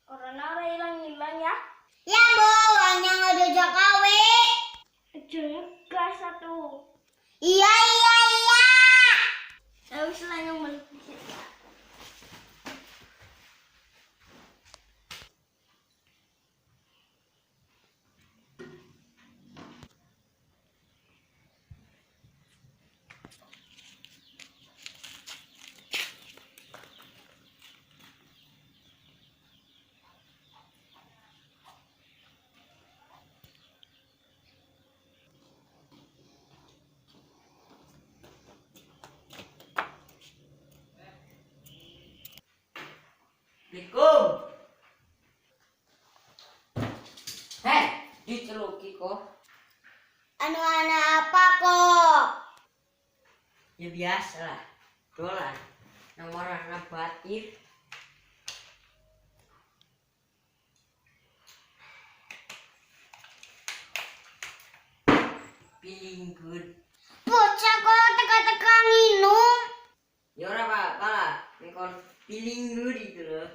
Corona ora hilang-hilang ya. Ya Bu, uangnya nggak Jokowi. Aja ngegas satu. Iya. Tahu selain yang melukis ya. Assalamualaikum. Diceluki kok. Anu anak apa kok? Ya biasa lah. Dolar. Nomor anak batir. Feeling good. Bocah kok teka-teka minum. Ya ora apa-apa lah. Nekon feeling good itu loh.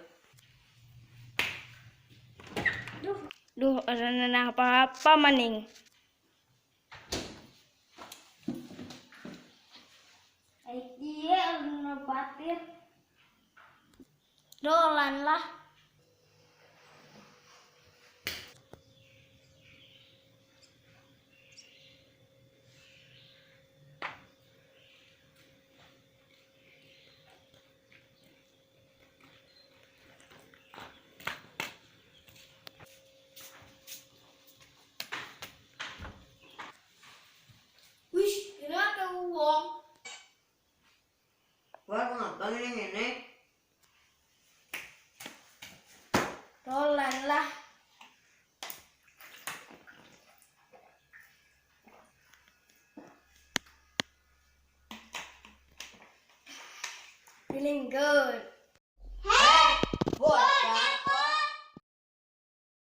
Duh, orang apa-apa maning. Iya, orang batir. Dolan lah. Wih, kenapa uang? Wah, ngapa ngene? Dolan lah. Feeling good.